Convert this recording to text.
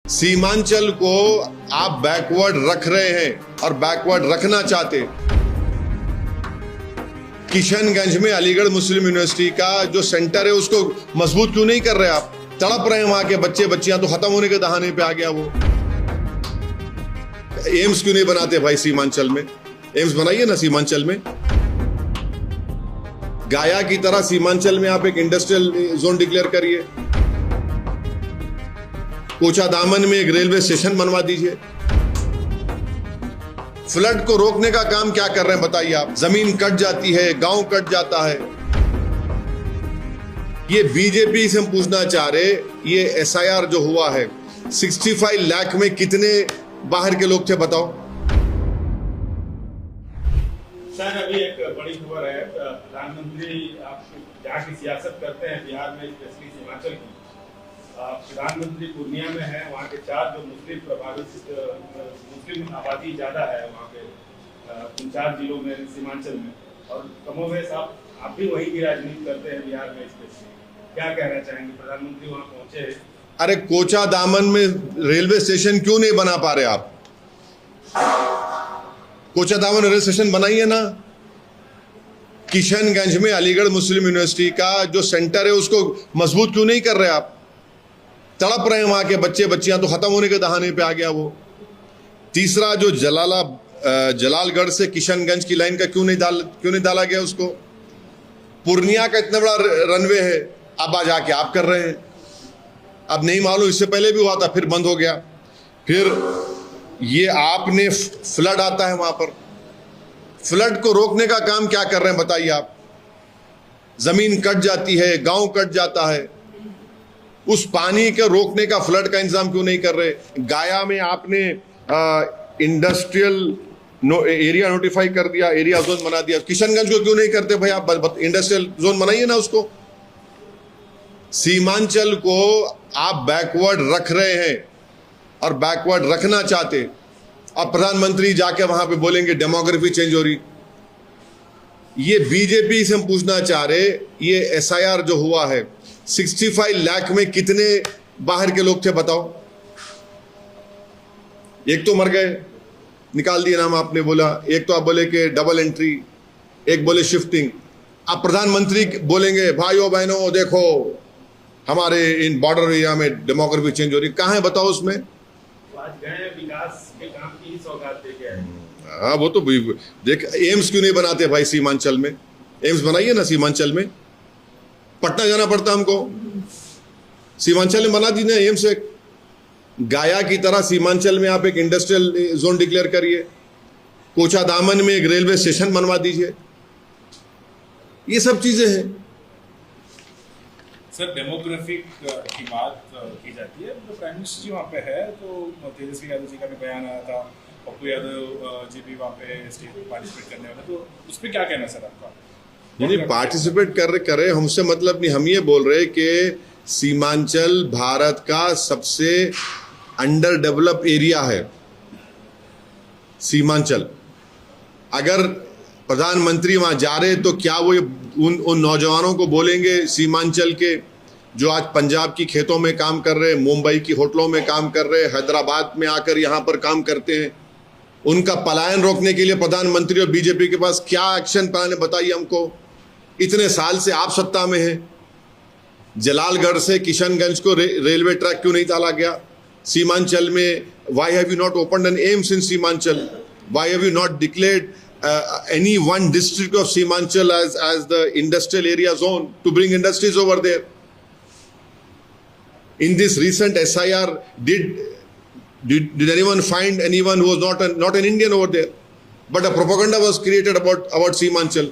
सीमांचल को आप बैकवर्ड रख रहे हैं और बैकवर्ड रखना चाहते। किशनगंज में अलीगढ़ मुस्लिम यूनिवर्सिटी का जो सेंटर है उसको मजबूत क्यों नहीं कर रहे आप? तड़प रहे हैं वहां के बच्चे बच्चियां, तो खत्म होने के दहाने पे आ गया वो। एम्स क्यों नहीं बनाते भाई सीमांचल में? एम्स बनाइए ना सीमांचल में। गाया की तरह सीमांचल में आप एक इंडस्ट्रियल जोन डिक्लेयर करिए। कोचा दामन में एक रेलवे स्टेशन बनवा दीजिए। फ्लड को रोकने का काम क्या कर रहे हैं बताइए आप? जमीन कट जाती है, गांव कट जाता है। ये बीजेपी से हम पूछना चाह रहे, ये एसआईआर जो हुआ है 65 लाख में कितने बाहर के लोग थे बताओ? सर अभी एक बड़ी खबर है, प्रधानमंत्री आप जहाँ की सियासत करते हैं बिहार में, स्पेशली सीमांचल की, प्रधानमंत्री पूर्णिया में है। वहाँ के 4 जो मुस्लिम प्रभावित मुस्लिम आबादी ज्यादा है वहाँ पे 4 जिलों में सीमांचल में, और कमोवेश आप भी वहीं की राजनीति करते हैं बिहार में स्पेशली, क्या कहना चाहेंगे? प्रधानमंत्री वहाँ पहुंचे। अरे कोचा दामन में रेलवे स्टेशन क्यों नहीं बना पा रहे आप? कोचा दामन रेलवे स्टेशन बनाइए ना। किशनगंज में अलीगढ़ मुस्लिम यूनिवर्सिटी का जो सेंटर है उसको मजबूत क्यों नहीं कर रहे आप? तड़प रहे हैं वहां के बच्चे बच्चियां, तो खत्म होने के दहाने पे आ गया वो। तीसरा जो जलालगढ़ से किशनगंज की लाइन का क्यों नहीं डाला गया उसको? पूर्णिया का इतना बड़ा रनवे है, अब आज आके आप कर रहे हैं। अब नहीं मालूम, इससे पहले भी हुआ था फिर बंद हो गया। फिर ये आपने फ्लड आता है वहां पर, फ्लड को रोकने का काम क्या कर रहे हैं बताइए आप? जमीन कट जाती है, गांव कट जाता है, उस पानी के रोकने का, फ्लड का इंतजाम क्यों नहीं कर रहे? गाया में आपने इंडस्ट्रियल एरिया नोटिफाई कर दिया, एरिया जोन बना दिया। किशनगंज को क्यों नहीं करते भाई आप? इंडस्ट्रियल जोन बनाइए ना उसको। सीमांचल को आप बैकवर्ड रख रहे हैं और बैकवर्ड रखना चाहते। अब प्रधानमंत्री जाके वहां पे बोलेंगे डेमोग्राफी चेंज हो रही। ये बीजेपी से हम पूछना चाह रहे, ये एसआईआर जो हुआ है 65 लाख में कितने बाहर के लोग थे बताओ? एक तो मर गए, निकाल दिए नाम आपने बोला। एक तो आप बोले कि डबल एंट्री, एक बोले शिफ्टिंग। अब प्रधानमंत्री बोलेंगे भाइयों बहनों देखो हमारे इन बॉर्डर एरिया में डेमोग्राफी चेंज हो रही। कहाँ है बताओ उसमें? आज गए विकास के काम की सौगात दे के आए। हाँ वो तो देख, एम्स क्यों नहीं बनाते भाई सीमांचल में? एम्स बनाइए ना सीमांचल में। पटना जाना पड़ता हमको, सीमांचल में बना दीजिए एम्स। एक गाया की तरह सीमांचल में आप एक इंडस्ट्रियल जोन डिक्लेयर करिए। कोचा दामन में एक रेलवे स्टेशन बनवा दीजिए। ये सब चीजें हैं। सर डेमोग्राफिक की बात की जाती है, तो प्राइम मिनिस्टर जी वहाँ पे है, तो तेजस्वी यादव जी का भी बयान आया था, पप्पू यादव जी भी वहाँ पे स्टेज में पार्टिसिपेट करने वाले, तो उस पर क्या कहना सर आपका? नहीं, पार्टिसिपेट करे हमसे मतलब नहीं। हम ये बोल रहे कि सीमांचल भारत का सबसे अंडर डेवलप एरिया है सीमांचल। अगर प्रधानमंत्री वहां जा रहे तो क्या वो उन नौजवानों को बोलेंगे सीमांचल के, जो आज पंजाब की खेतों में काम कर रहे, मुंबई की होटलों में काम कर रहे, हैदराबाद में आकर यहां पर काम करते हैं, उनका पलायन रोकने के लिए प्रधानमंत्री और बीजेपी के पास क्या एक्शन प्लान है बताइए हमको? इतने साल से आप सत्ता में हैं। जलालगढ़ से किशनगंज को रेलवे ट्रैक क्यों नहीं डाला गया? सीमांचल में why have you not opened an AIIMS in Seemanchal? Why have you not declared any one district of Seemanchal as the industrial area zone to bring industries over there? In this recent SIR, did anyone find anyone who was not an Indian over there? But a propaganda was created about Seemanchal.